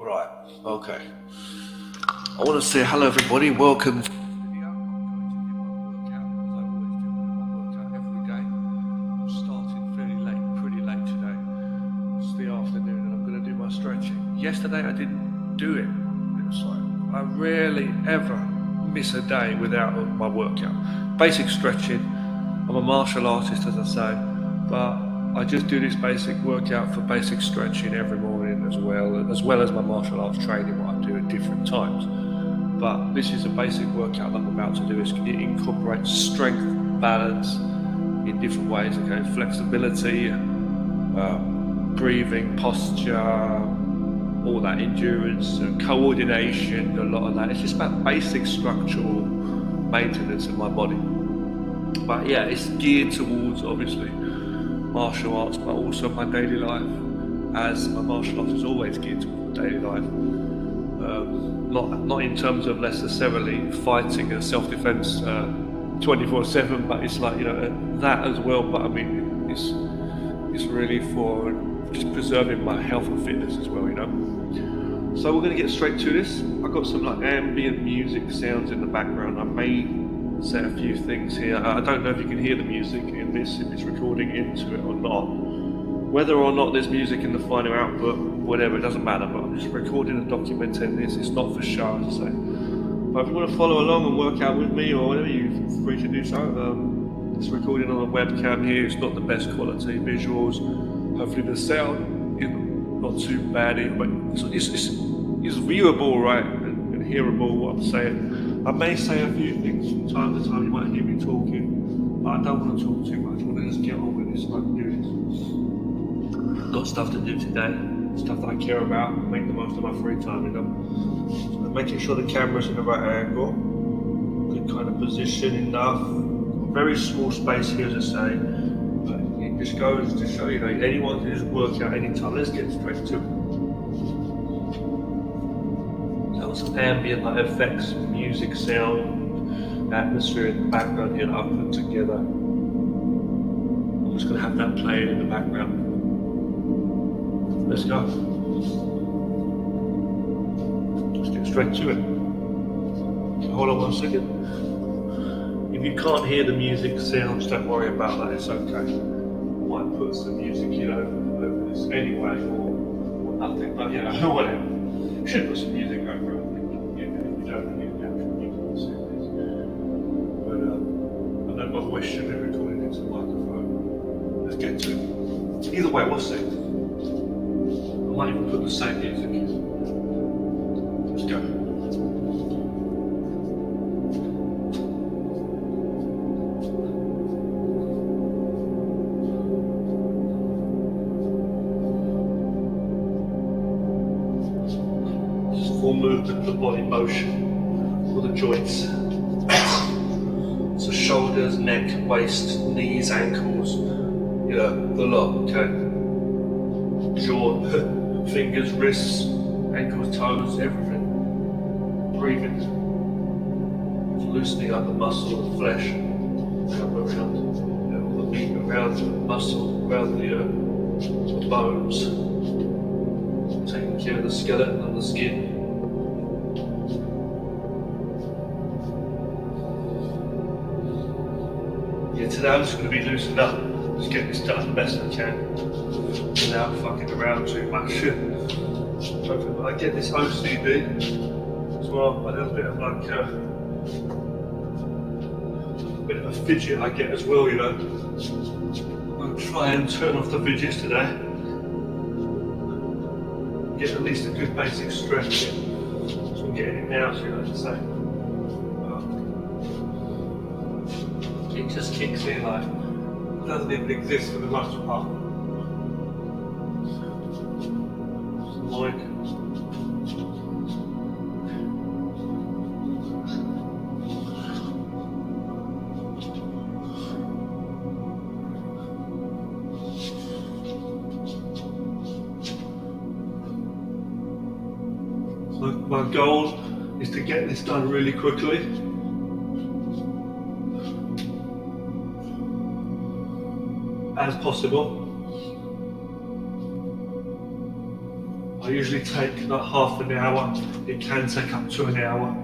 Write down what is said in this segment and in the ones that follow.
Right, okay. I want to say hello everybody, welcome to this video. I'm going to do my workout as I always do. I do my workout every day. I'm starting fairly late, pretty late today. It's the afternoon and I'm going to do my stretching. Yesterday I didn't do it. It's like, I rarely ever miss a day without my workout. Basic stretching. I'm a martial artist, as I say, but I just do this basic workout for basic stretching every morning as well as my martial arts training, what I do at different times. But this is a basic workout that I'm about to do. It incorporates strength, balance in different ways, okay? Flexibility, breathing, posture, all that, endurance, coordination, a lot of that. It's just about basic structural maintenance of my body. But yeah, it's geared towards obviously martial arts, but also my daily life, as my martial arts is always geared towards my daily life. Not in terms of necessarily fighting and self-defense 24/7, but it's like, you know, that as well. But I mean, it's really for just preserving my health and fitness as well, you know. So we're going to get straight to this. I've got some like ambient music sounds in the background. I may say a few things here. I don't know if you can hear the music in this, if it's recording into it or not. Whether or not there's music in the final output, whatever, it doesn't matter, but I'm just recording and documenting this. It's not for show, as I say. But if you want to follow along and work out with me or whatever, you're free to do so. It's recording on a webcam here. It's not the best quality visuals. Hopefully the sound is not too bad, but it's viewable, right, and hearable what I'm saying. I may say a few things from time to time. You might hear me talking, but I don't want to talk too much. I want to just get on with this so I can do this. I've got stuff to do today, stuff that I care about, make the most of my free time, you know. So making sure the camera's in the right angle, good kind of position enough. Very small space here, as I say, but it just goes to show you that anyone can just work out anytime. Let's get straight to it. Some ambient like effects, music, sound, atmosphere in the background here that I've put together. I'm just going to have that playing in the background. Let's go. Let's get straight to it. Hold on 1 second. If you can't hear the music sounds, don't worry about that, it's okay. I might put some music, you know, over this anyway, or nothing, but you know, whatever. Should put some music over it. My voice should be recorded into the microphone. Let's get to it. Either way, we'll see. I might even put the same music in. Let's go. Just full movement of the body motion for the joints. So shoulders, neck, waist, knees, ankles, you know, the lot, okay? Jaw, fingers, wrists, ankles, toes, everything. Breathing. Just loosening up the muscle, the flesh, around, you know, all the meat around the muscle, around the bones. Taking care of the skeleton and the skin. Today I'm just going to be loosened up, just get this done the best I can without fucking around too much. Hopefully I get this OCD as well, a little bit of like a bit of a fidget I get as well, you know. I'll try and turn off the fidgets today. Get at least a good basic stretch in. So I'm getting it now, so you know, as I say. It just kicks in like it doesn't even exist for the most part. Like my goal is to get this done really quickly. As possible. I usually take like half an hour. It can take up to an hour.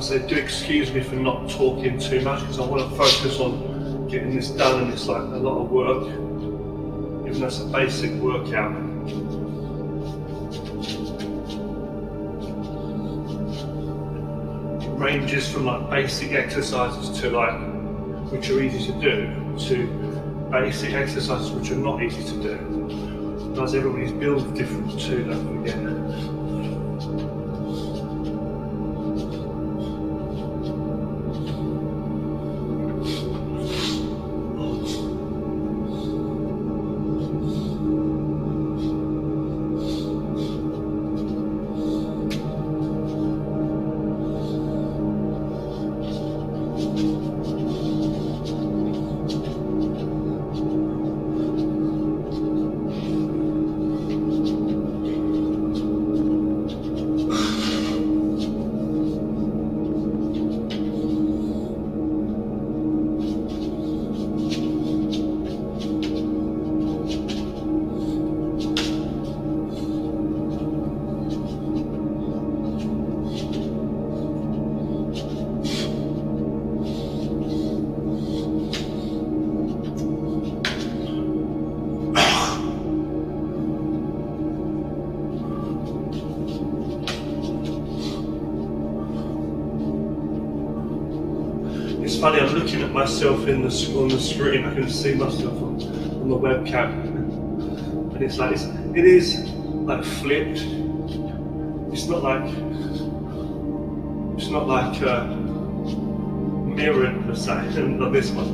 So do excuse me for not talking too much because I want to focus on getting this done, and it's like a lot of work, even though it's a basic workout. It ranges from like basic exercises to like, which are easy to do, to basic exercises which are not easy to do. Because everybody's build different too, don't forget. It's funny, I'm looking at myself on the screen. I can see myself on the webcam, and it's like it is like flipped. It's not like mirrored per se. Not this one,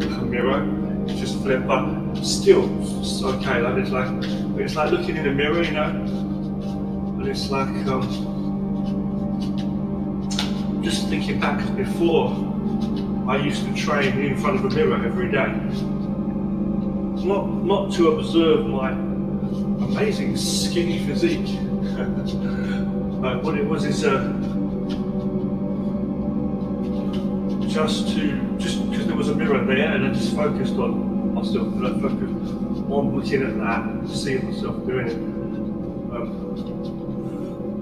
a mirror. It's just flipped, but still it's okay. Like it's like looking in a mirror, you know. And it's like just thinking back, before I used to train in front of a mirror every day, not to observe my amazing skinny physique. What it was is just because there was a mirror there, and I just focused on myself, and I focused on looking at that, and seeing myself doing it,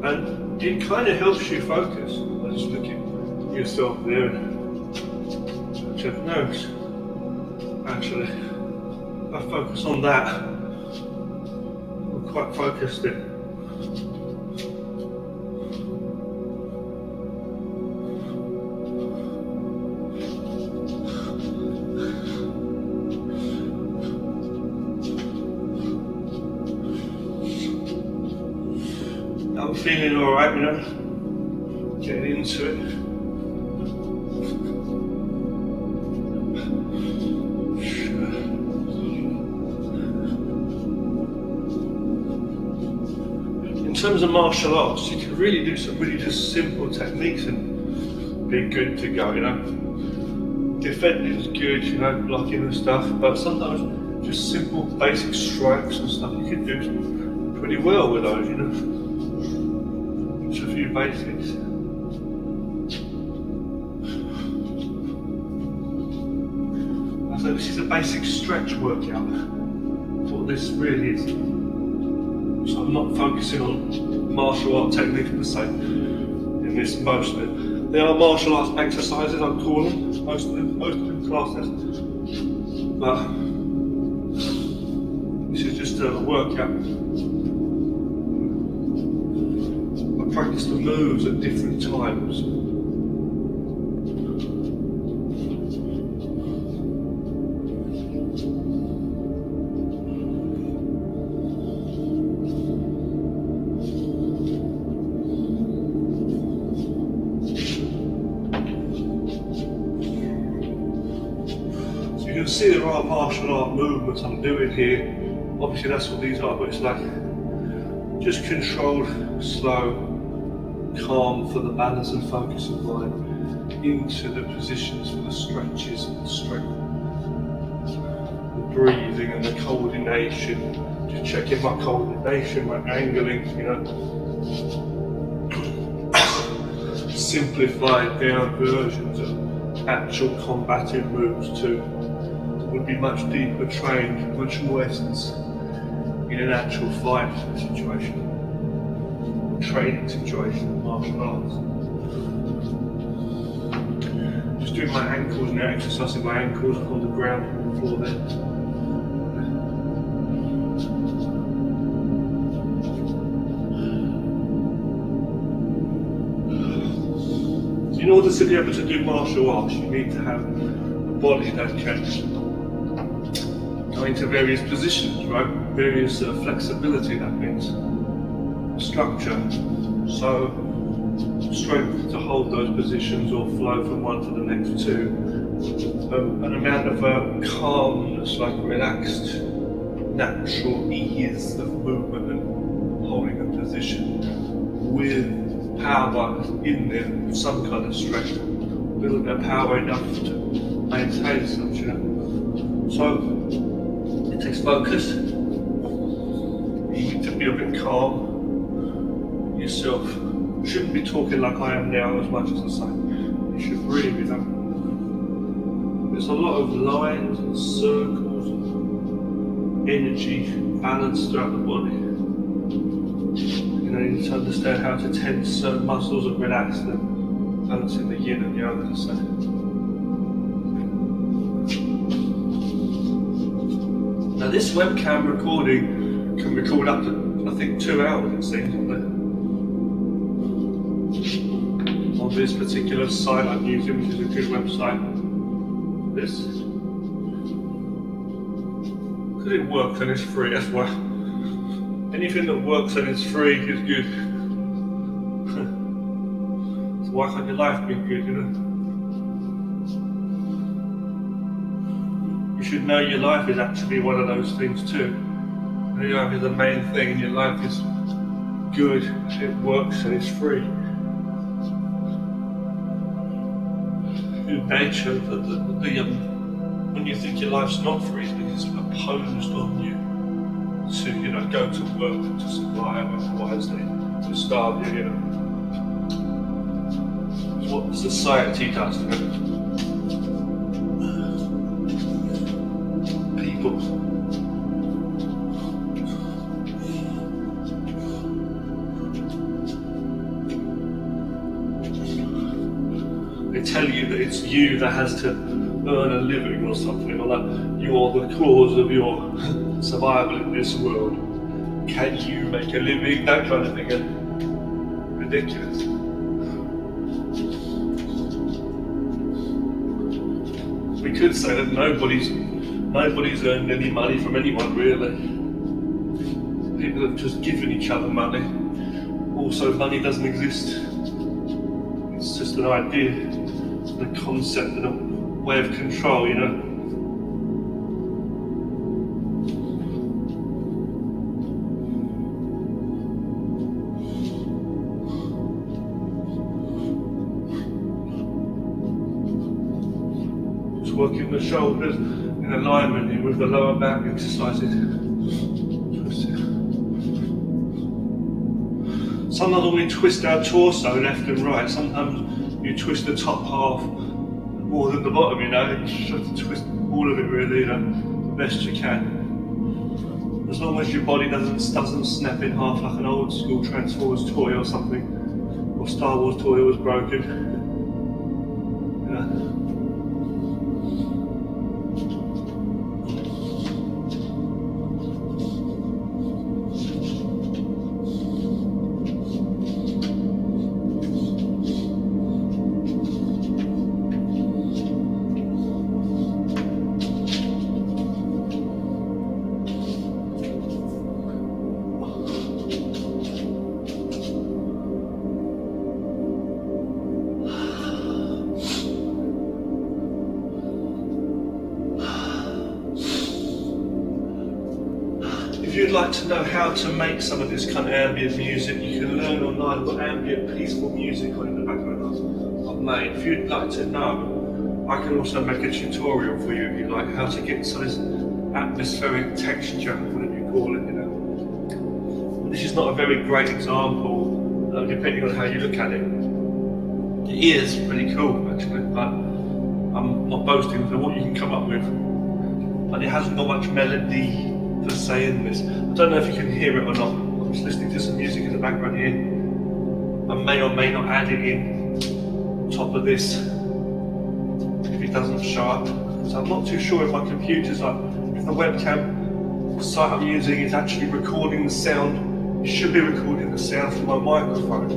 and it kind of helps you focus. Just look at yourself there and check notes. Actually, if I focus on that, I'm quite focused in. I'm feeling alright, you know, getting into it. terms of martial arts, you can really do some really just simple techniques and be good to go, you know. Defending is good, you know, blocking and stuff, but sometimes just simple basic strikes and stuff you can do pretty well with those, you know. Just a few basics. So this is a basic stretch workout. That's what this really is. So I'm not focusing on martial art techniques per se in this most of it. There are martial arts exercises, I call them, most of them classes. But this is just a workout. I practice the moves at different times. You can see there are martial art movements I'm doing here. Obviously that's what these are, but it's like just controlled, slow, calm for the balance and focus of mind into the positions for the stretches and the strength. The breathing and the coordination, just checking my coordination, my angling, you know. Simplified down versions of actual combative moves too. Would be much deeper trained, much more essence in an actual fight situation, training situation, martial arts. Just doing my ankles now, exercising my ankles on the ground, on the floor there. In order to be able to do martial arts, you need to have a body that can go into various positions, right? Various flexibility, that means structure. So strength to hold those positions or flow from one to the next two. An amount of calmness, like relaxed, natural ease of movement and holding a position with power in there, some kind of strength, a little bit of power enough to maintain such, you know. So it takes focus. You need to be a bit calm yourself. You shouldn't be talking like I am now as much as I say. You should breathe, you know. There's a lot of lines and circles, energy, balance throughout the body. You know, you need to understand how to tense certain muscles and relax them, balancing the yin and the yang, as I say. Now this webcam recording can record up to, I think, 2 hours it seems, on this particular site I'm using, which is a good website. This. Because it works and it's free, that's why. Anything that works and is free is good. So why can't your life be good, you know? You should know your life is actually one of those things too. Your life is the main thing, and your life is good, it works and it's free. In nature, when you think your life's not free, it's because it's imposed on you to, you know, go to work, to survive, otherwise they starve you, you know. It's what society does, you know. People. They tell you that it's you that has to earn a living or something, or that you're the cause of your survival in this world. Can you make a living? That kind of thing. Ridiculous. We could say that nobody's earned any money from anyone, really. People have just given each other money. Also, money doesn't exist. It's just an idea, a concept and a way of control, you know. working the shoulders in alignment with the lower back exercises. Sometimes when we twist our torso left and right, sometimes you twist the top half more than the bottom, you know. You just have to twist all of it really, you know, the best you can. As long as your body doesn't snap in half like an old school Transformers toy or something, or Star Wars toy that was broken. Yeah. If you'd like to know how to make some of this kind of ambient music, you can learn online. I've got ambient peaceful music on in the background I've made. If you'd like to know, I can also make a tutorial for you if you like, how to get some of this atmospheric texture, whatever you call it, you know. This is not a very great example, depending on how you look at it. It is pretty cool actually, but I'm not boasting for what you can come up with. But it hasn't got much melody per se in this. I don't know if you can hear it or not. I'm just listening to some music in the background here. I may or may not add it in on top of this if it doesn't show up. So I'm not too sure if my computer's like, if the webcam site I'm using is actually recording the sound. It should be recording the sound from my microphone.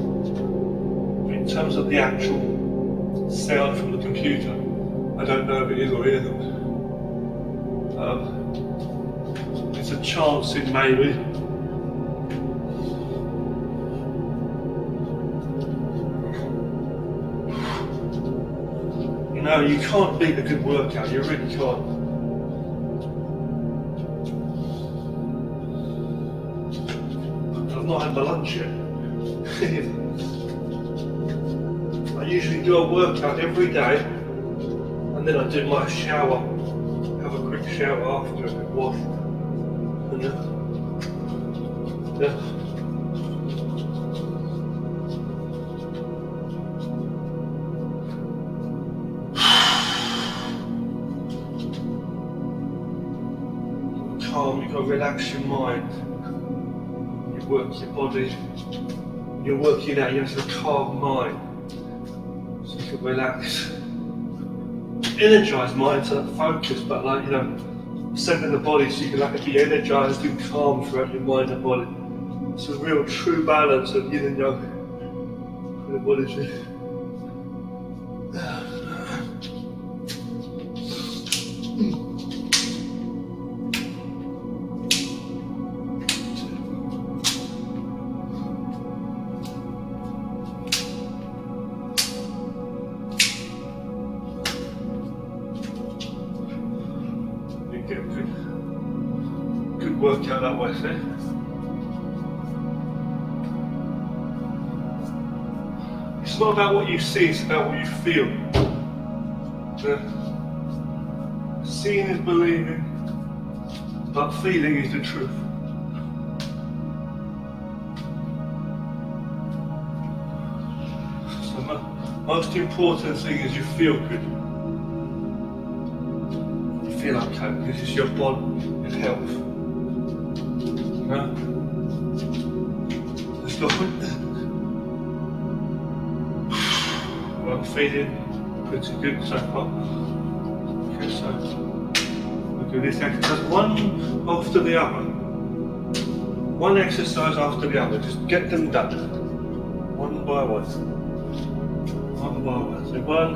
But in terms of the actual sound from the computer, I don't know if it is or isn't. It's a chance it maybe. You know, you can't beat a good workout, you really can't. I've not had my lunch yet. I usually do a workout every day and then I do my shower, have a quick shower after a good wash. Yeah. Calm, you've got to relax your mind. You work your body. You're working out, you have a calm mind. So you can relax. Energize mind to that focus, but like, you know, sending the body so you can like be energized and calm throughout your mind and body. It's a real true balance of yin and yang for the body. Get a good workout that way, see? It's not about what you see, it's about what you feel. Seeing is believing, but feeling is the truth. So the most important thing is you feel good. Feel okay because it's your body and health. No? Let's go. Well, I'm feeling pretty good so far. Okay, so we'll do this exercise one after the other. One exercise after the other. Just get them done. One by one. One by one. So one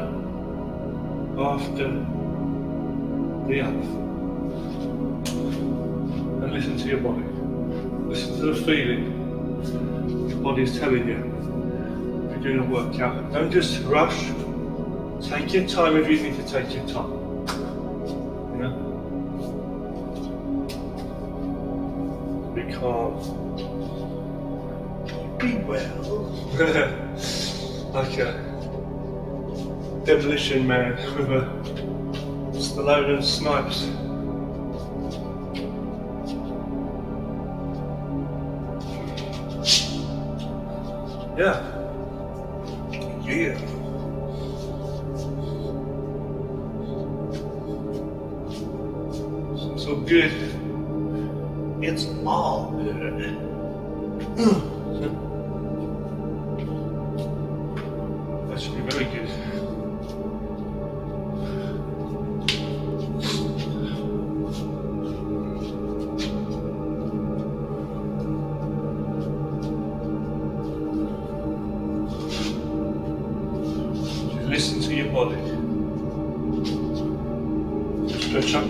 after the other. And listen to your body. Listen to the feeling your body is telling you if you're doing a workout. Don't just rush. Take your time if you need to take your time. You know? Be calm. Be well. Like a demolition man with a Stallone and Snipes. Yeah. Yeah. It's all good. It's all good. That should be very good. Listen to your body. Stretch up.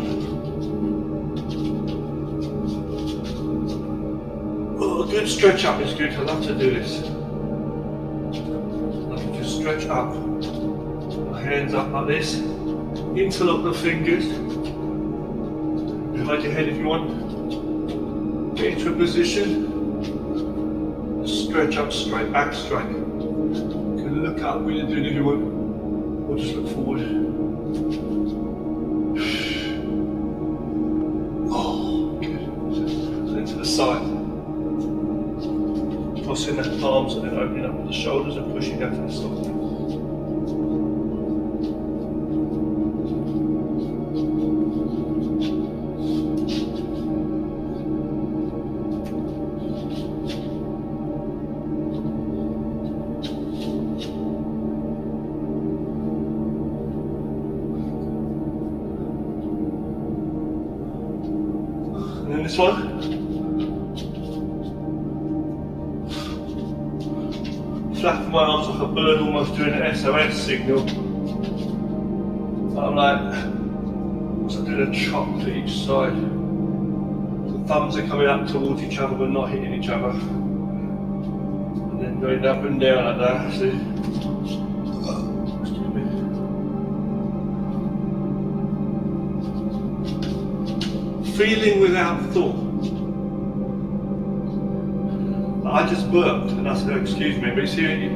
Oh, a good stretch up is good. I love to do this. I can just stretch up. My hands up like this. Interlock the fingers. Behind your head if you want. Get into a position. Stretch up straight, back straight. You can look up when you're doing it if you want. Or just look forward. Oh, good. And then to the side. Crossing the palms and then opening up the shoulders and pushing down to the side. And then this one. Flap my arms like a bird almost doing an SOS signal. I'm like, so doing a chop to each side. The thumbs are coming up towards each other but not hitting each other. And then going up and down like that, see? Feeling without thought. I just burped and I said, oh, excuse me, but see,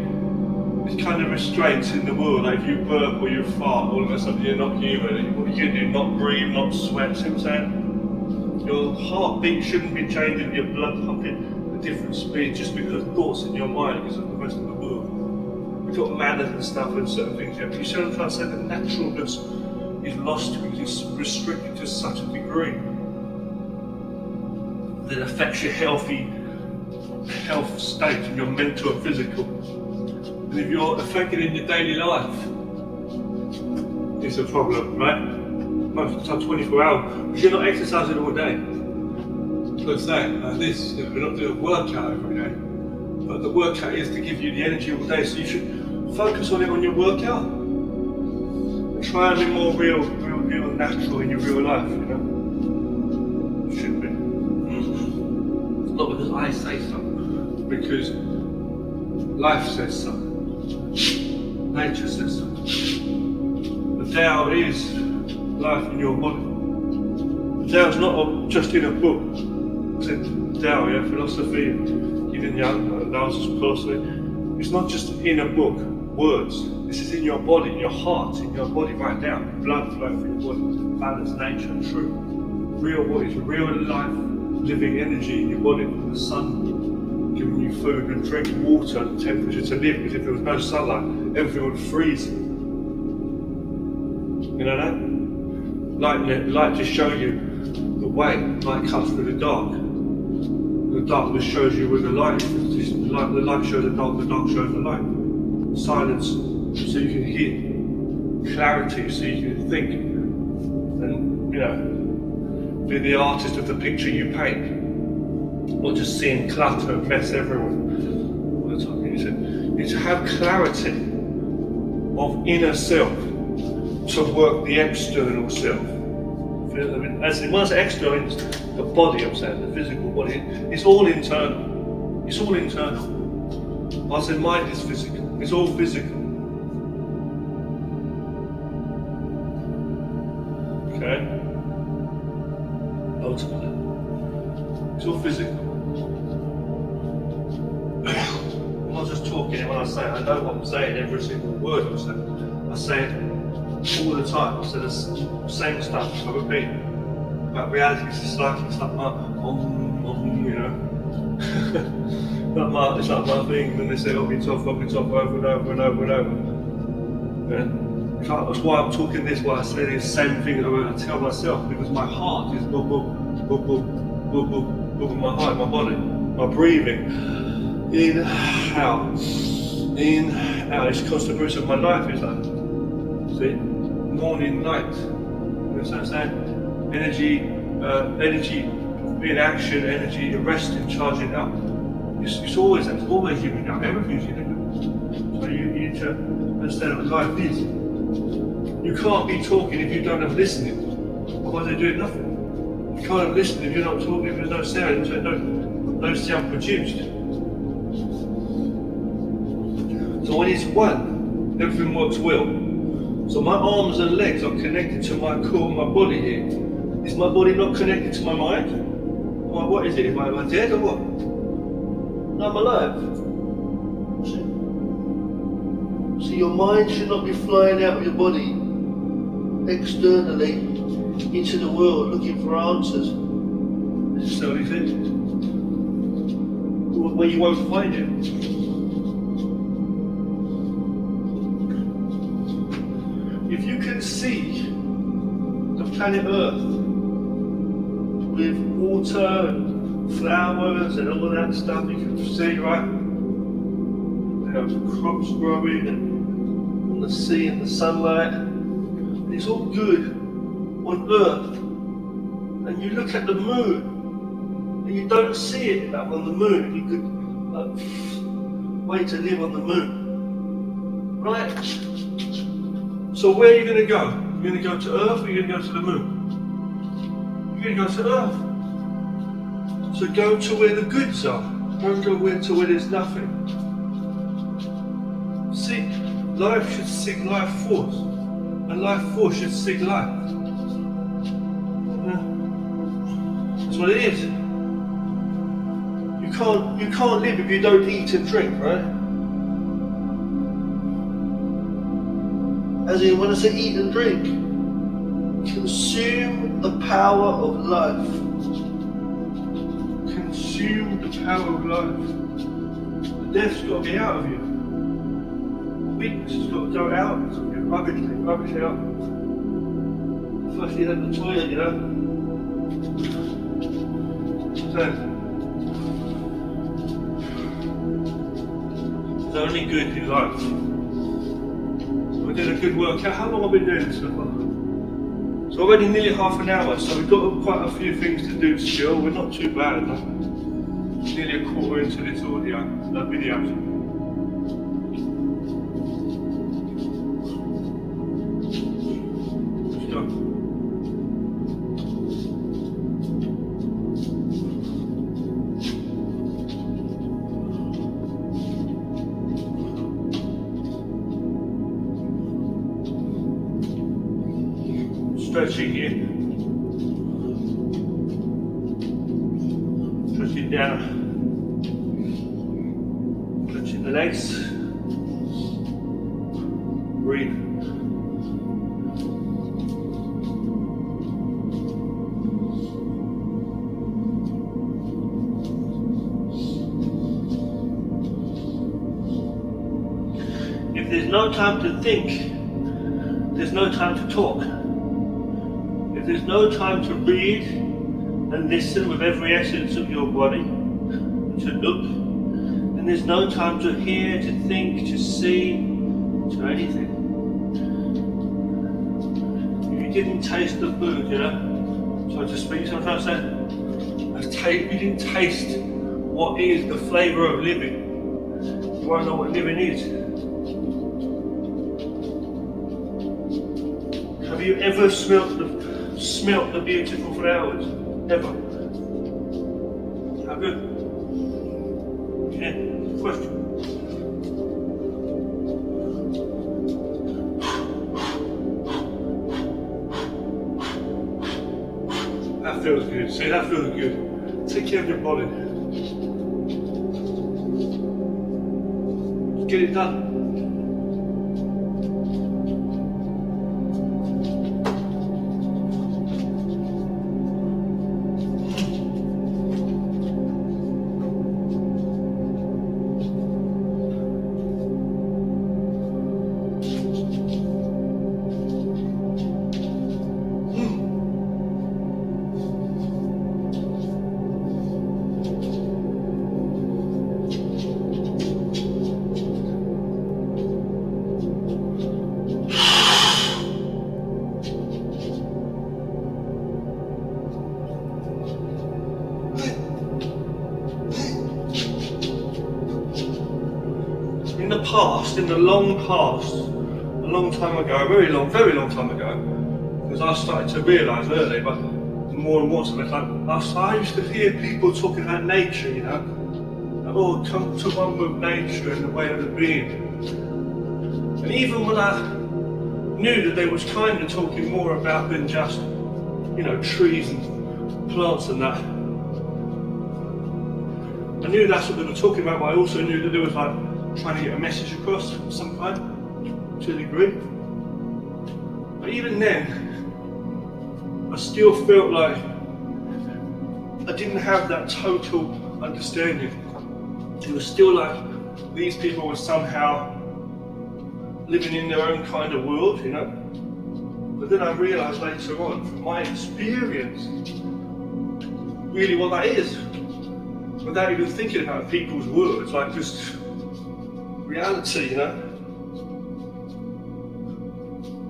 it's kind of restraints in the world. Like if you burp or you fart, all of a sudden you're not human. What you do, not breathe, not sweat. See what I'm saying? Your heartbeat shouldn't be changing, your blood pumping at different speeds just because thoughts in your mind because of the rest of the world. We've got manners and stuff and certain things. But you see what I'm trying to say? The naturalness is lost because it's restricted to such a degree that affects your health state and your mental and physical. And if you're affected in your daily life, it's a problem, right? Most of the time 24 hours, because you're not exercising all day. Let's say, like this, we're not doing a workout every day, but the workout is to give you the energy all day, so you should focus on it on your workout. And try and be more real natural in your real life, you know? It should be. Not because I say so, because life says so, nature says so. The Tao is life in your body. The Tao is not just in a book. It's in Tao, yeah, philosophy, Yin and Yang, Tao's philosophy. It's not just in a book, words. This is in your body, in your heart, in your body right now. Blood flow through your body, balance, nature, truth. Real bodies, real life. Living energy in your body, the sun giving you food and drink, water, and temperature to live, because if there was no sunlight, everything would freeze. You know that? Light just shows you the way. Light cuts through the dark. The darkness shows you where the light is. The light shows the dark shows the light. Silence, so you can hear. Clarity, so you can think. And, you know, be the artist of the picture you paint, or just seeing clutter and mess everywhere all the time. You need to have clarity of inner self to work the external self. I mean, when I say external, it's the body, I'm saying, the physical body. It's all internal. It's all internal. I say mind is physical. It's all physical. Okay? Ultimately. It's all physical. I'm not just talking it when I say it. I know what I'm saying, every single word I'm saying. I say it all the time. So the same stuff I repeat. But reality is just like, it's like my, you know. It's like my thing when they say, I'll be tough over and over and over and over. And that's why I'm talking this, why I say the same thing that I tell myself, because my heart is boom, boom, boom, boom, boom, boom, boom, my heart, my body, my breathing. In, out, it's constant process of my life is like, see, morning, night. You know what I'm saying? Energy in action, energy in resting, charging up. It's always giving up, everything's giving up. So you need to understand what life is. You can't be talking if you don't have listening. Otherwise they're doing nothing. You can't have listening if you're not talking, if there's no sound, so no sound produced. So when it's one, everything works well. So my arms and legs are connected to my core, my body here. Is my body not connected to my mind? Or what is it? Am I dead or what? No, I'm alive. So your mind should not be flying out of your body externally into the world looking for answers. This is the only thing. Where you won't find it. If you can see the planet Earth with water and flowers and all that stuff, you can see, right? They have crops growing and the sea and the sunlight. And it's all good on Earth. And you look at the moon and you don't see it like on the moon. You could wait to live on the moon. Right? So where are you going to go? You're going to go to Earth or you're going to go to the moon? You're going to go to Earth. So go to where the goods are. Don't go to where there's nothing. See, life should seek life force. And life force should seek life. Yeah. That's what it is. You can't live if you don't eat and drink, right? As in, when I say eat and drink, consume the power of life. Consume the power of life. The death's got to be out of you. The weakness has got to go out. It's got to get rubbish out. First you had the toilet, you know. So, the only good in life. We're doing a good workout. How long have we been doing this so far? So already nearly half an hour, so we've got quite a few things to do still. We're not too bad, no? Nearly a quarter into this video. Let's go. Stretching here. Stretching down. Stretching the legs. Breathe. If there's no time to think, there's no time to talk. If there's no time to read and listen with every essence of your body, to look, then there's no time to hear, to think, to see, to anything. If you didn't taste the food, you know, so to speak, sometimes I say, you didn't taste what is the flavour of living, you won't know what living is. Have you ever smelt the beautiful flowers? Ever? How good? Yeah, question. That feels good. See, that feels good. Take care of your body. Get it done. past, in the long past, a long time ago, a very long time ago, because I started to realise early, but more and more, so it's like, I used to hear people talking about nature, you know, oh, come to one with nature and the way of the being. And even when I knew that they was kind of talking more about than just, you know, trees and plants and that, I knew that's what they were talking about, but I also knew that they was like trying to get a message across of some kind, to a degree. But even then, I still felt like I didn't have that total understanding. It was still like these people were somehow living in their own kind of world, you know. But then I realised later on, from my experience, really what that is, without even thinking about people's words, like just reality, you know.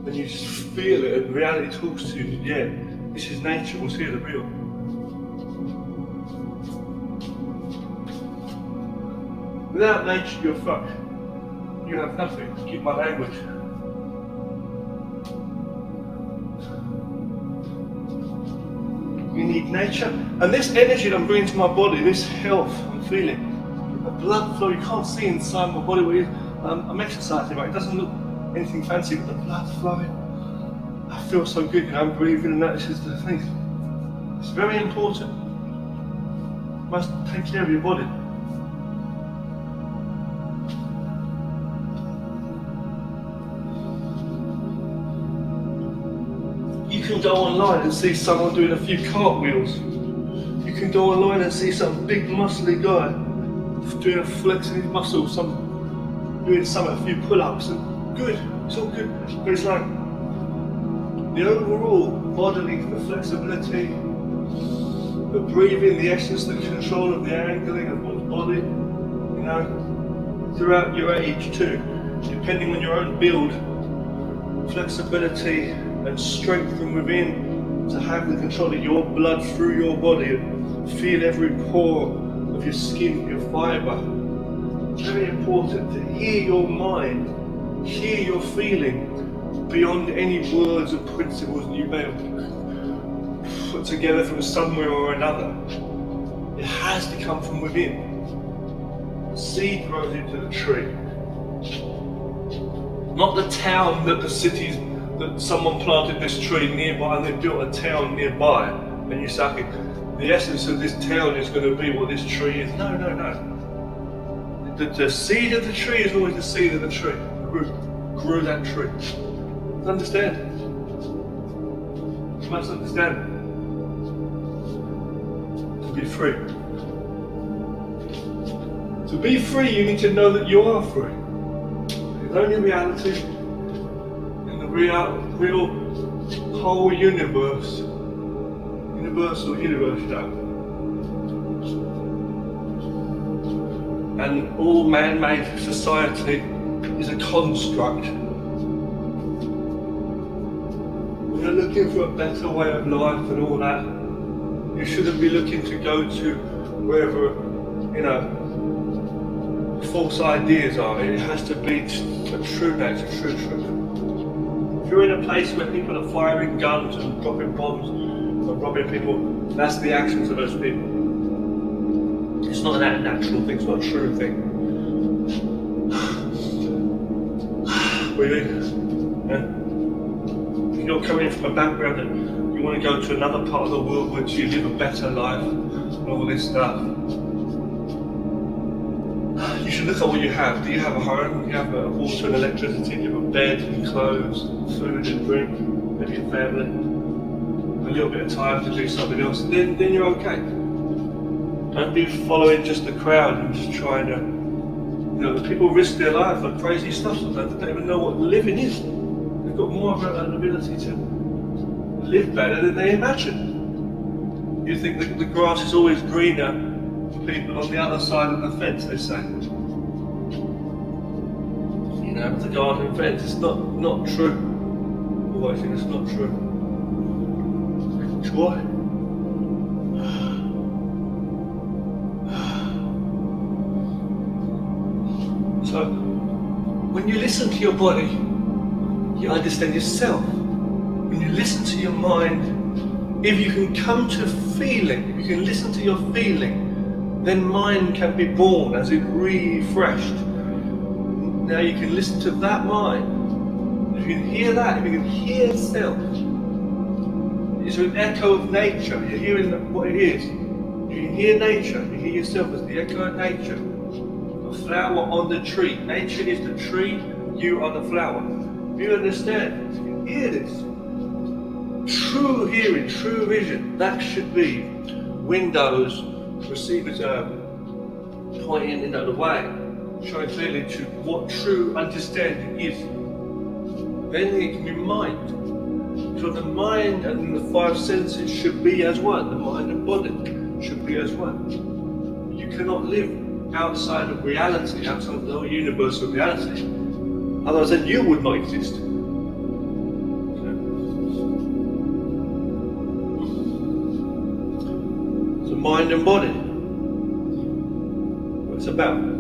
And you just feel it, and reality talks to you. Yeah, this is nature. What's here, the real. Without nature, you're fucked. You have nothing. Keep my language. You need nature, and this energy that I'm bringing to my body, this health I'm feeling, the blood flow. You can't see inside my body. I'm exercising, right? It doesn't look anything fancy, but the blood flowing. I feel so good, you know, I'm breathing, and that is the thing. It's very important. You must take care of your body. You can go online and see someone doing a few cartwheels. You can go online and see some big muscly guy doing a flexing his muscles, some doing a few pull-ups, and good, it's all good. But it's like the overall bodily, the flexibility, the breathing, the essence, the control of the angling of one's body, you know, throughout your age too, depending on your own build, flexibility and strength from within to have the control of your blood through your body and feel every pore of your skin, your fibre. Very important to hear your mind, hear your feeling beyond any words or principles that you may have put together from somewhere or another. It has to come from within. The seed grows into the tree. Not the town that the cities, that someone planted this tree nearby and they built a town nearby, and you say, okay, the essence of this town is going to be what this tree is. No. The seed of the tree is always the seed of the tree. The root grew that tree. Understand? You must understand. To be free. To be free, you need to know that you are free. There's only reality in the real whole universe. Universal universe, you know. And all man-made society is a construct. When you're looking for a better way of life and all that, you shouldn't be looking to go to wherever, you know, false ideas are. It has to be a true nature, true truth. If you're in a place where people are firing guns and dropping bombs and robbing people, that's the actions of those people. It's not a natural thing, it's not a true thing. Really? Yeah. If you're coming from a background that you want to go to another part of the world where you live a better life and all this stuff, you should look at what you have. Do you have a home? Do you have water and electricity? Do you have a bed and clothes, food and drink, maybe a family, a little bit of time to do something else? Then you're okay. Don't be following just the crowd and just trying to, you know, the people risk their life for crazy stuff sometimes. They don't even know what living is. They've got more of an ability to live better than they imagine. You think that the grass is always greener for people on the other side of the fence, they say. You know, the garden fence, it's not true. Always think it's not true. Try. So, When you listen to your body, you understand yourself. When you listen to your mind, if you can come to feeling, if you can listen to your feeling, then mind can be born as it refreshed. Now you can listen to that mind. If you can hear that, if you can hear self, it's an echo of nature. You're hearing what it is. You can hear nature, you hear yourself as the echo of nature. A flower on the tree. Nature is the tree, you are the flower. If you understand, you can hear this. True hearing, true vision, that should be windows, receivers pointing in the way, showing clearly to what true understanding is. Then it can be mind. So the mind and the five senses should be as one. The mind and body should be as one. You cannot live outside of reality, outside of the universal reality. Otherwise then you would not exist. So mind and body. What it's about.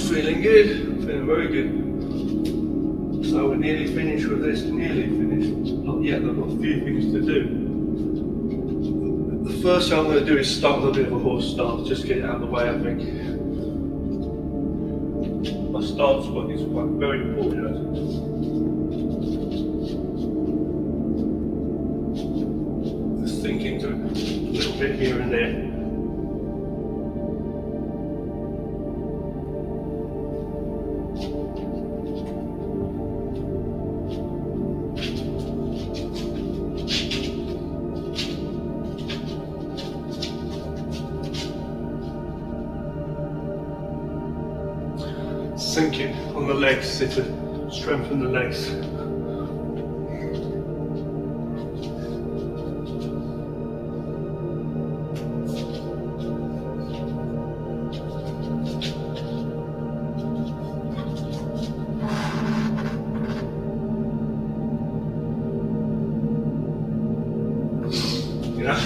Feeling good, feeling very good. So we're nearly finished with this, nearly finished. Not yet, I've got a few things to do. The first thing I'm going to do is start with a bit of a horse stance, just get it out of the way, I think. My stance work is quite very important. Just thinking to a little bit here and there. Sinking on the legs, to strengthen the legs. Yeah.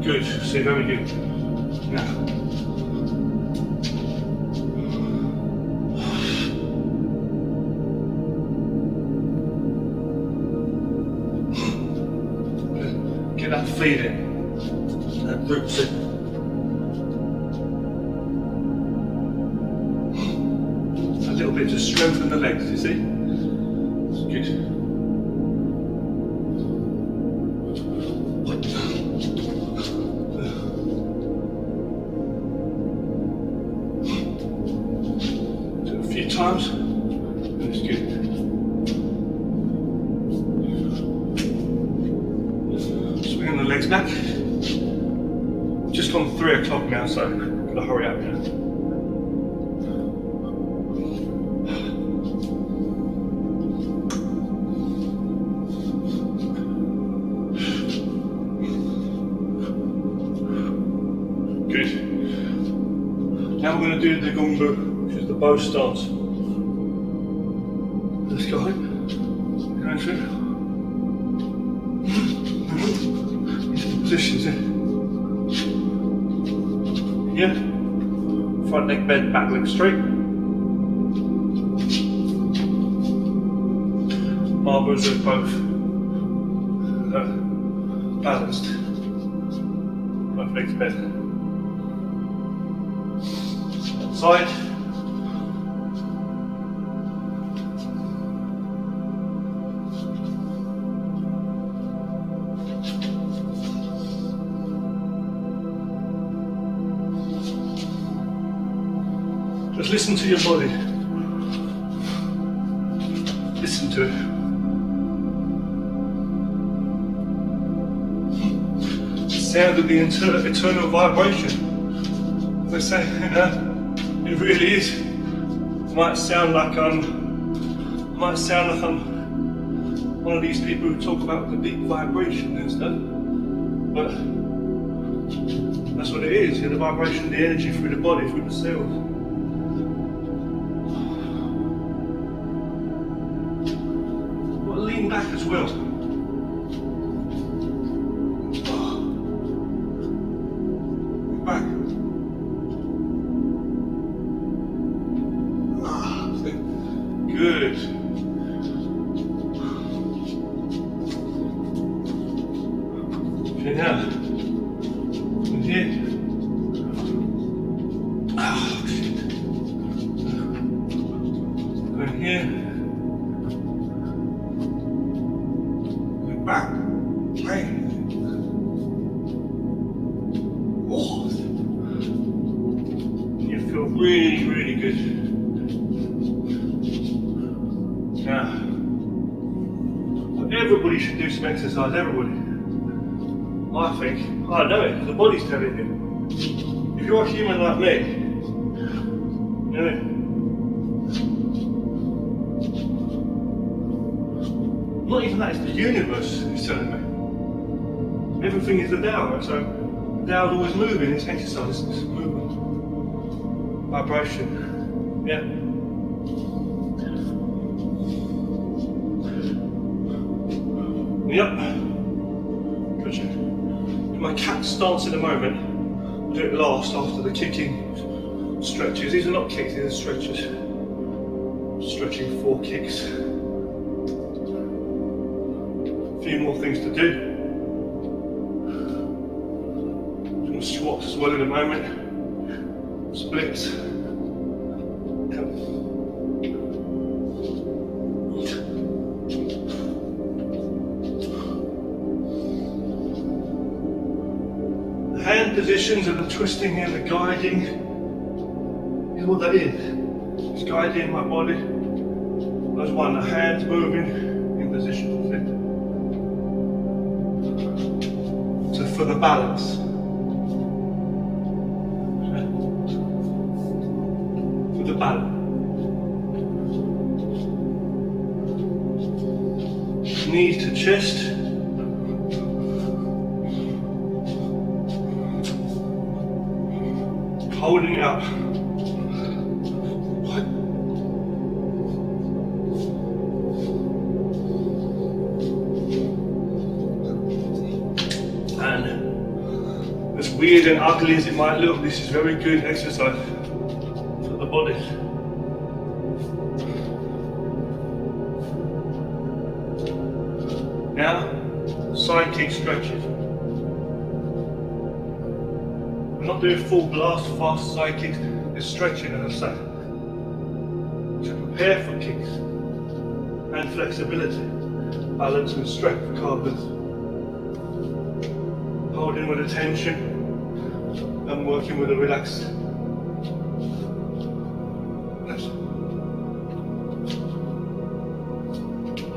Good, see, very good. Now. Get that feeling, that roots in. A little bit to strengthen the legs, you see? It's good. Times, and it's good. Swinging the legs back. Just on 3 o'clock now, so I'm gonna hurry up now. Good. Now we're going to do the gumbo, which is the bow stance. Let's go home. Going through. Into the positions in. Yeah. Front leg bent, back leg straight. Elbows are both balanced. Both legs bent. Side. Just listen to your body. Listen to it. sound of the eternal vibration. They say, it really is. It might sound like I'm one of these people who talk about the deep vibration and stuff, but that's what it is. The vibration, the energy through the body, through the cells. But lean back as well. Back. Good. Okay, now, in here. Shit. Go in here. Go back. Hey. Oh. You feel really, really good. Now, everybody should do some exercise, everybody. I think, I know it, because the body's telling you. If you're a human like me, you know, not even that, it's the universe is telling me. Everything is the Tao, right? So the Tao is always moving, it's exercise, it's movement, vibration, yeah. Yep. Gotcha. My cat stance in a moment. I'll do it last after the kicking stretches. These are not kicks, these are stretches. Stretching 4 kicks. A few more things to do. Some squats as well in a moment. Splits. Hand positions and the twisting and the guiding is what that is. It's guiding my body. There's one, the hands moving in position. So for the balance. For the balance. Knees to chest. Holding it up. And as weird and ugly as it might look, this is very good exercise for the body. Now, side kick stretches. We're not doing full blast, fast side kicks, it's stretching as I say. To prepare for kicks and flexibility, balance and strength regardless. Holding with attention and working with a relaxed.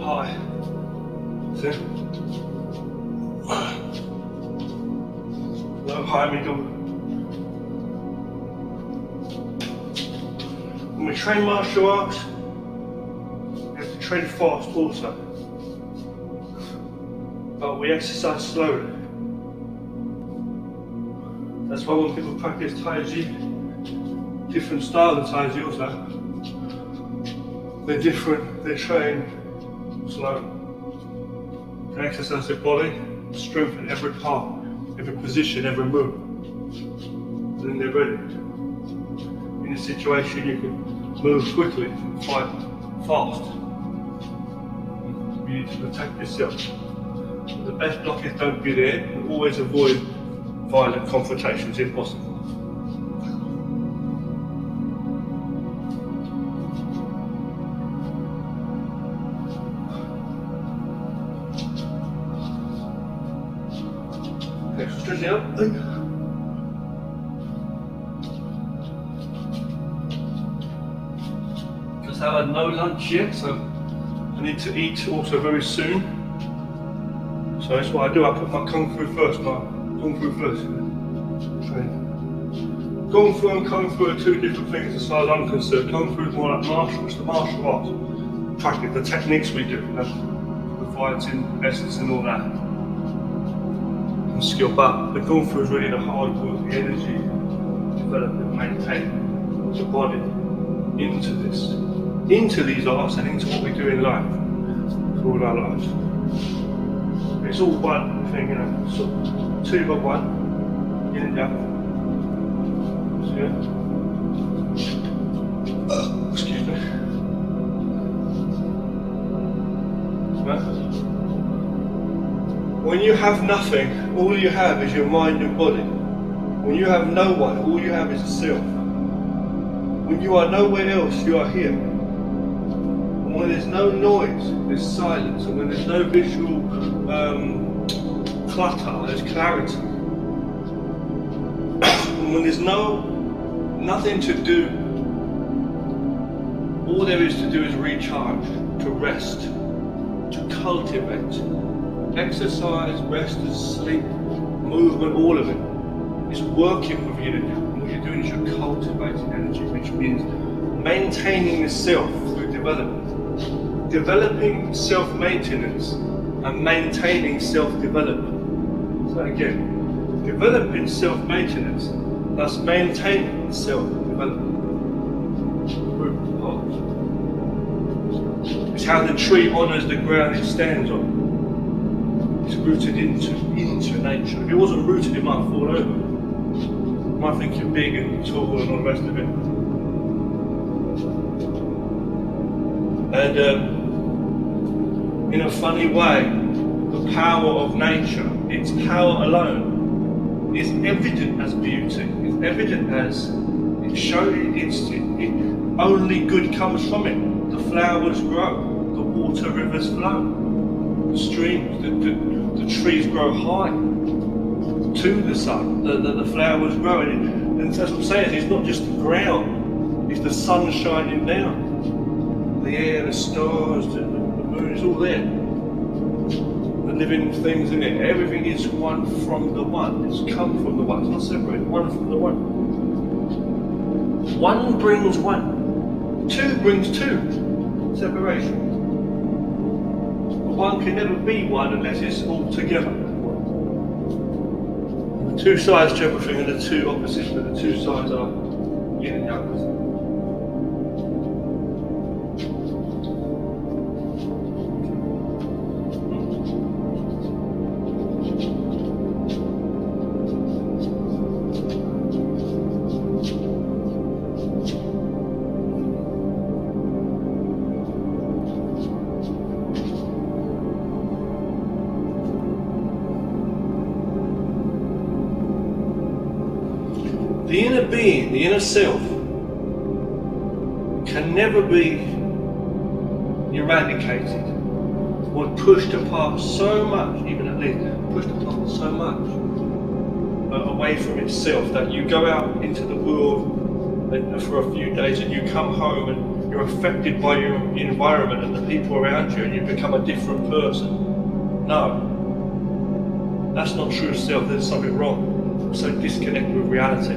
High. See? Low, high, middle. When we train martial arts, we have to train fast also. But we exercise slowly. That's why when people practice Tai Chi, different style of Tai Chi also, they're different, they train slow. They exercise their body, strengthen every part, every position, every move. Then they're ready. In a situation you can move quickly, fight fast. You need to protect yourself. The best block is don't get in, and always avoid violent confrontations if possible. Next, stretch it up. Just had no lunch yet, so I need to eat also very soon. So that's what I do, I put my Kung Fu first, my Kung Fu first. Train. Kung Fu and Kung Fu are two different things as far as I'm concerned. Kung Fu is more like martial, it's the martial arts. Practice, the techniques we do, the fighting, essence and all that. And skill, but the Kung Fu is really the hard work, the energy, develop and maintain the body into these arts and into what we do in life for all our lives. It's all one thing, you know, so two but one, yin and yang. Excuse me. When you have nothing, all you have is your mind and body. When you have no one, all you have is the self. When you are nowhere else, you are here. And when there's no noise, there's silence. And when there's no visual clutter, there's clarity. And when there's nothing to do, all there is to do is recharge, to rest, to cultivate. Exercise, rest, sleep, movement, all of it is working with you. And what you're doing is you're cultivating energy, which means maintaining the self through development. Developing self-maintenance and maintaining self-development. So again, developing self-maintenance, thus maintaining self-development. It's how the tree honours the ground it stands on. It's rooted into nature. If it wasn't rooted, it might fall over. You might think you're big and tall and all the rest of it. And in a funny way, the power of nature, its power alone, is evident as beauty. It's evident as it shows. Only good comes from it. The flowers grow, the water rivers flow. The streams, the trees grow high to the sun, the flowers grow, and that's what I'm saying, it's not just the ground, it's the sun shining down, the air, the stars, the moon, it's all there, the living things in it, everything is one from the one, it's come from the one, it's not separated, one from the one. One brings one, two brings two, separation. One can never be one unless it's all together. The two sides to everything are the two opposites, but the two sides are yin and yang. The inner being, the inner self, can never be eradicated or pushed apart so much, even at least pushed apart so much away from itself that you go out into the world for a few days and you come home and you're affected by your environment and the people around you and you become a different person. No, that's not true self, there's something wrong. So disconnected with reality.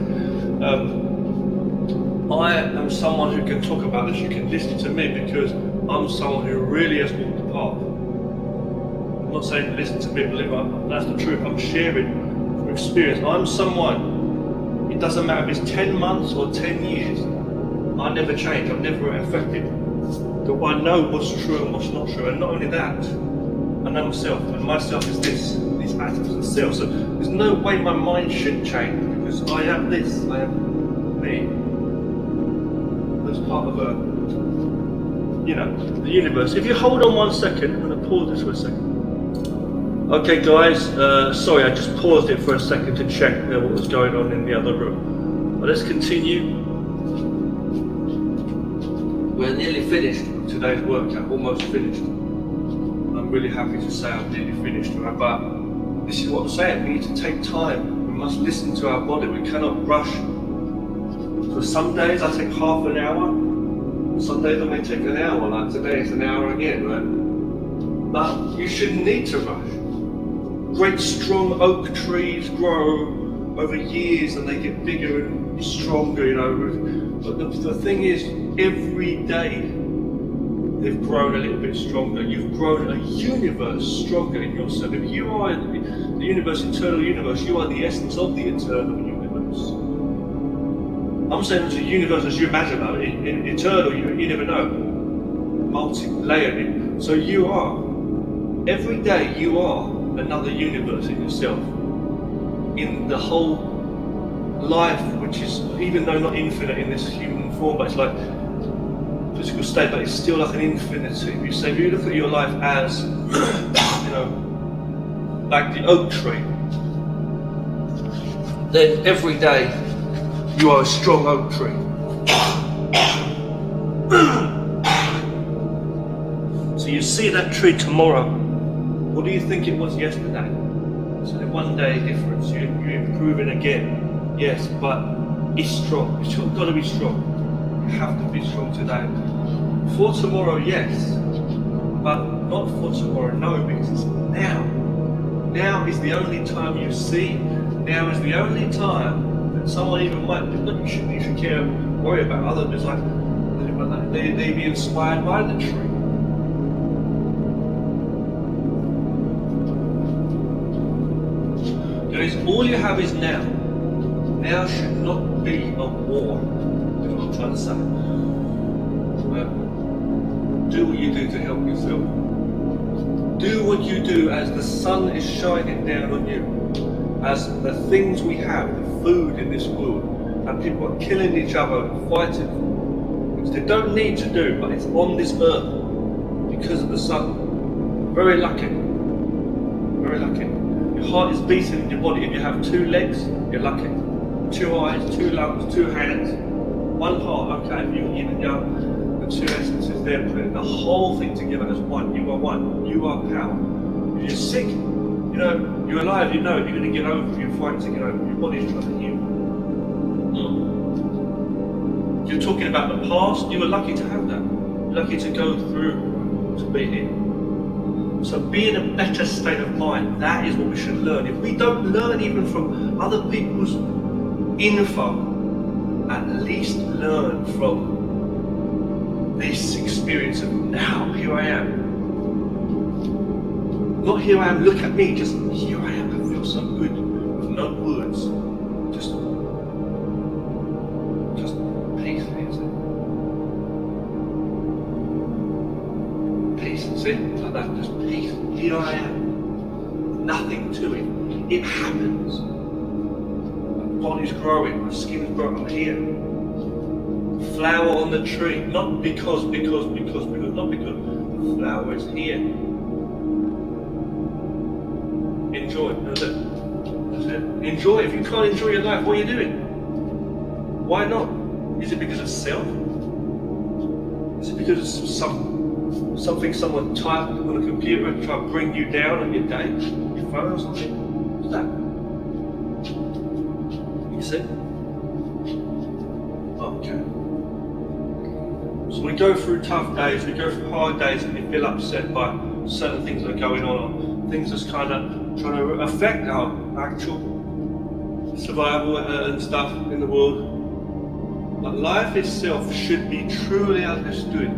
I am someone who can talk about this, you can listen to me because I'm someone who really has walked the path. I'm not saying listen to me, believe me, that's the truth, I'm sharing from experience. I'm someone, it doesn't matter if it's 10 months or 10 years, I never change, I'm never affected. I know what's true and what's not true, and not only that, I know myself, and myself is this, these atoms of self. So there's no way my mind should change because I am this, I am me. That's part of the universe. If you hold on 1 second, I'm going to pause this for a second. Okay guys, sorry, I just paused it for a second to check what was going on in the other room. But let's continue. We're nearly finished with today's workout, almost finished. I'm really happy to say I'm nearly finished, right? But this is what I'm saying, we need to take time, we must listen to our body, we cannot rush. So some days I take half an hour, some days I may take an hour, like today it's an hour again, right? But you shouldn't need to rush. Great strong oak trees grow over years and they get bigger and stronger, you know. But the thing is, every day they've grown a little bit stronger. You've grown a universe stronger in yourself. If you are the universe, eternal universe, you are the essence of the eternal universe. I'm saying it's a universe as you imagine it. Eternal, you never know. Multi-layered. So you are. Every day you are another universe in yourself. In the whole life, which is, even though not infinite in this human form, but it's like physical state, but it's still like an infinity. If you look at your life as, you know, like the oak tree, then every day you are a strong oak tree. So you see that tree tomorrow, what do you think it was yesterday? So the one day difference, you're improving again. Yes, but it's strong. It's got to be strong. You have to be strong today. For tomorrow, yes, but not for tomorrow, no, because it's now. Now is the only time you see. Now is the only time that someone even might, you should care, worry about others. It's like, they be inspired by the tree. All you have is now. Now should not be a war, is what I'm trying to say. Do what you do to help yourself. Do what you do as the sun is shining down on you. As the things we have, the food in this world, and people are killing each other and fighting, which they don't need to do, but it's on this earth because of the sun. Very lucky. Very lucky. Your heart is beating in your body. If you have 2 legs, you're lucky. 2 eyes, 2 lungs, 2 hands, 1 heart. Okay, if you're yin and yang, the 2 essences there, putting the whole thing together as one. You are one. You are power. If you're sick, you know, you're alive, you know, you're going to get over it. You're fighting to get over it. Your body is trying to heal. If you're talking about the past, you were lucky to have that. You're lucky to go through to be here. So be in a better state of mind. That is what we should learn. If we don't learn even from other people's info, at least learn from this experience of now, here I am. Not here I am, look at me, just here I am, I feel so good, with no words. Just peace, peace, see? Like that, just peace. Here I am. Nothing to it. It happens. My body's growing, my skin's growing, I'm here. Flower on the tree, not because, not because. The flower is here. Enjoy, that's it. That's it. Enjoy. If you can't enjoy your life, what are you doing? Why not? Is it because of self? Is it because of something someone typed on a computer to try to bring you down on your day? Your phone or something? What's that? You see? Okay. So we go through tough days, we go through hard days, and we feel upset by certain things that are going on, or things that's kind of trying to affect our actual survival and stuff in the world. But life itself should be truly understood.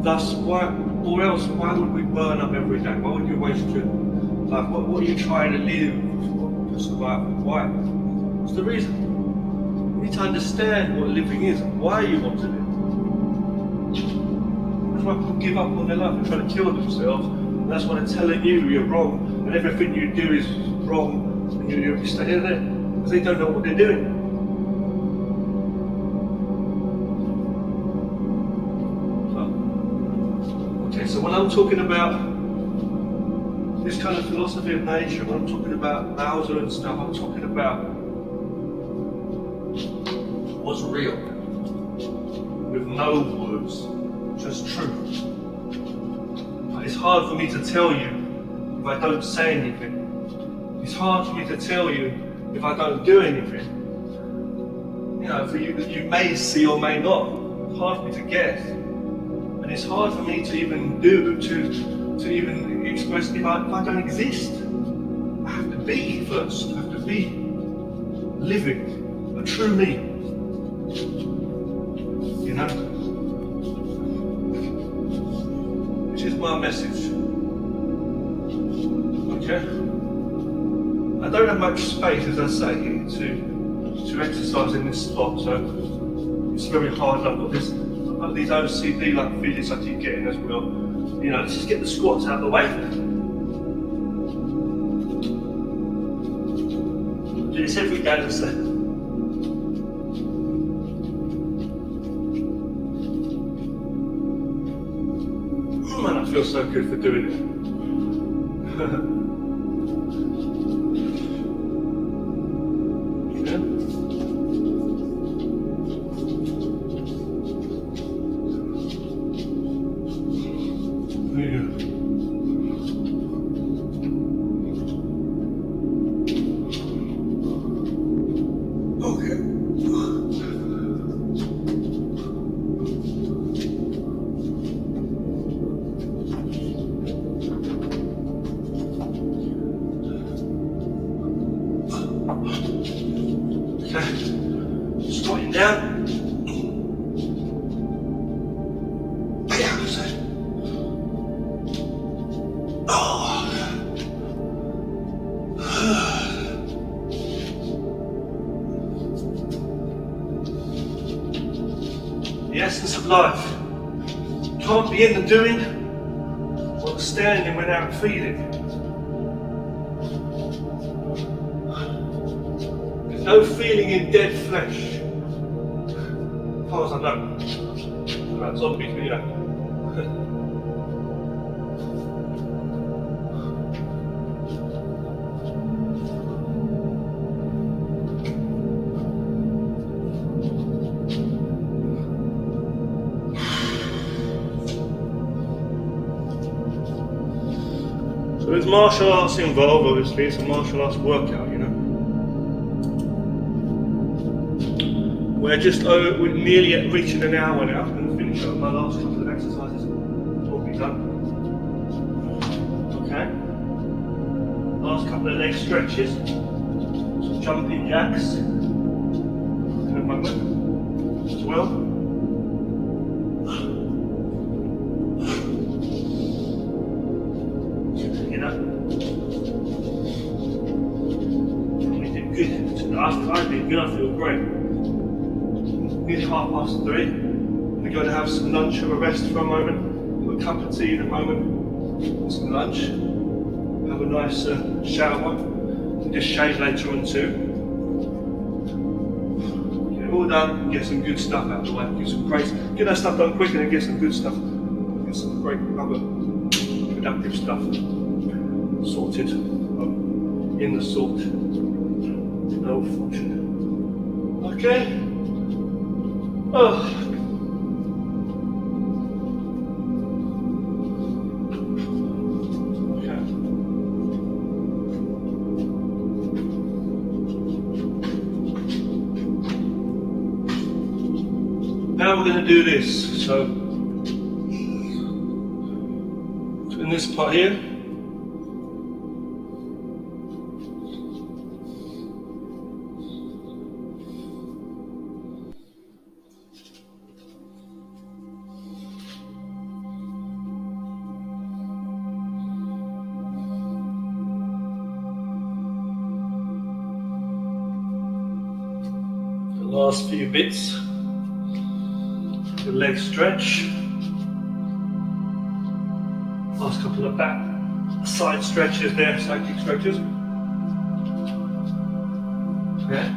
Thus, why would we burn up every day? Why would you waste your life? What are you trying to live for survival? Why? What's the reason? You need to understand what living is and why you want to live. That's why people give up on their life and try to kill themselves. And that's why they're telling you you're wrong and everything you do is wrong and you're staying there because they don't know what they're doing. So when I'm talking about this kind of philosophy of nature, when I'm talking about Laozi and stuff, I'm talking about what's real, with no words, just truth. But it's hard for me to tell you if I don't say anything. It's hard for me to tell you if I don't do anything. You know, for you that you may see or may not. It's hard for me to guess. And it's hard for me to even even express if I don't exist. be first. I have to be living a true me. You know? Which is my message. Okay? I don't have much space, as I say, to exercise in this spot, so it's very hard. I've got these OCD like feelings I keep getting as well. You know, let's just get the squats out of the way. Do this every day, as I say. Man, I feel so good for doing it. Squatting down. The essence of life can't be in the doing or the standing without feeling. There's no feeling in dead flesh, as far as I know. About zombies, but you know. So there's martial arts involved, obviously. It's a martial arts workout, you know. We're nearly at reaching an hour now. I'm going to finish up my last couple of exercises. Will be done. Okay. Last couple of leg stretches. Some jumping jacks. In a moment as well. You know. We did good. I did good. I feel great. Nearly 3:30. We're going to have some lunch or a rest for a moment. Have a cup of tea in a moment. Some lunch. Have a nice shower. And just shave later on too. Get it all done. Get some good stuff out of the way. Get that stuff done quick and then get some good stuff. Get some great other productive stuff sorted. In the sort. No function. Okay. Oh. Okay. Now we're going to do this. So in this part here, last few bits, the leg stretch, last couple of back side stretches there, side kick stretches. Okay.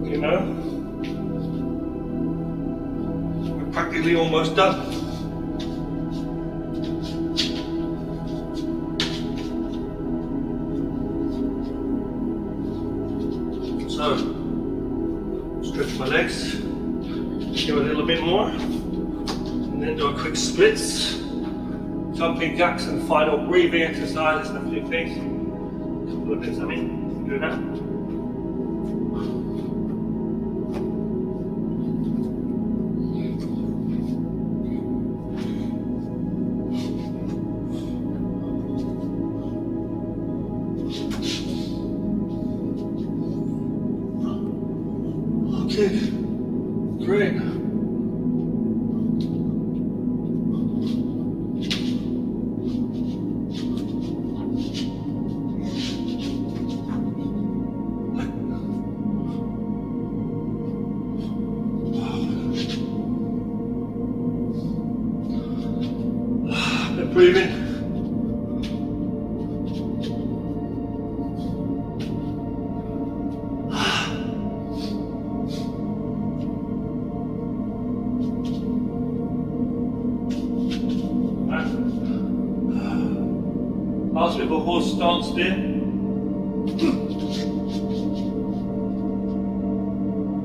You know, we're practically almost done. So, stretch my legs, give a little bit more, and then do a quick splits, jumping jacks and final breathing exercises and a few things. A couple of bits, do that. Okay, great. Been breathing. Last bit of a horse stance there.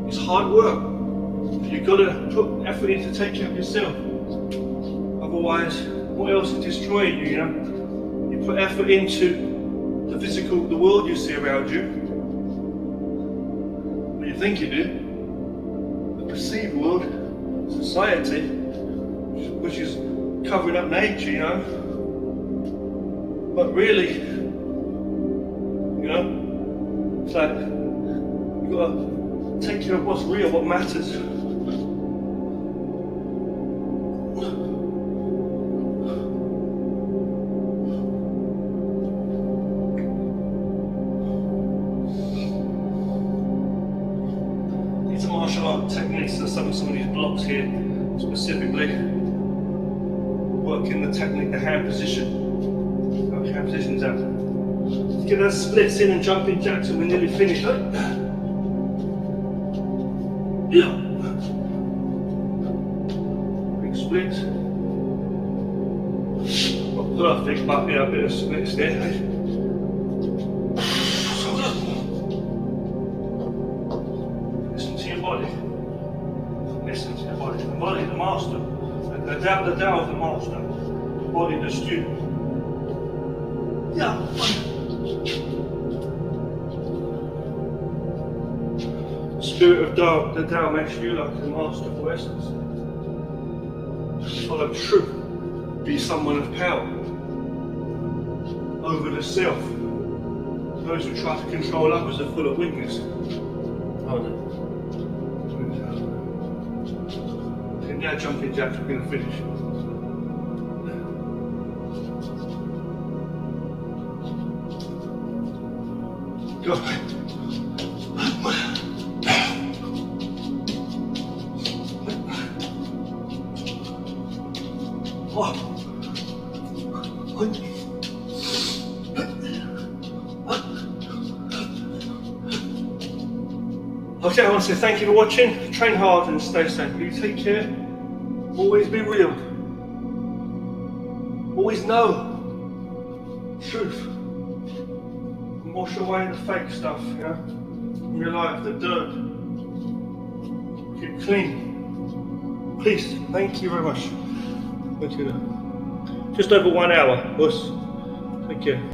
It's hard work. You've got to put effort in to take care of yourself. Otherwise, what else is destroying you, You put effort into the world you see around you. What you think you do. The perceived world, society, which is covering up nature, But really, it's like you've got to take care of what's real, what matters. These are martial art techniques, so some of these blocks here specifically working the technique, the hand position. Hand positions out. Let's get those splits in and jumping jacks and we're nearly finished. Yeah. Big splits. Not perfect, but a bit of splits there. Listen to your body. Listen to your body. The body, the master. The Tao of the master. The body, the student. Yeah. Spirit of Tao, the Tao makes you like the masterful essence. Follow truth. Be someone of power over the self. Those who try to control others are full of weakness. Now jumping jacks, we're going to finish. Go ahead. Okay, I want to say thank you for watching. Train hard and stay safe. You take care. Always be real. Always know truth. Wash away the fake stuff, in your life, the dirt. Keep clean. Peace. Thank you very much. Thank you. Just over 1 hour, boss. Take care.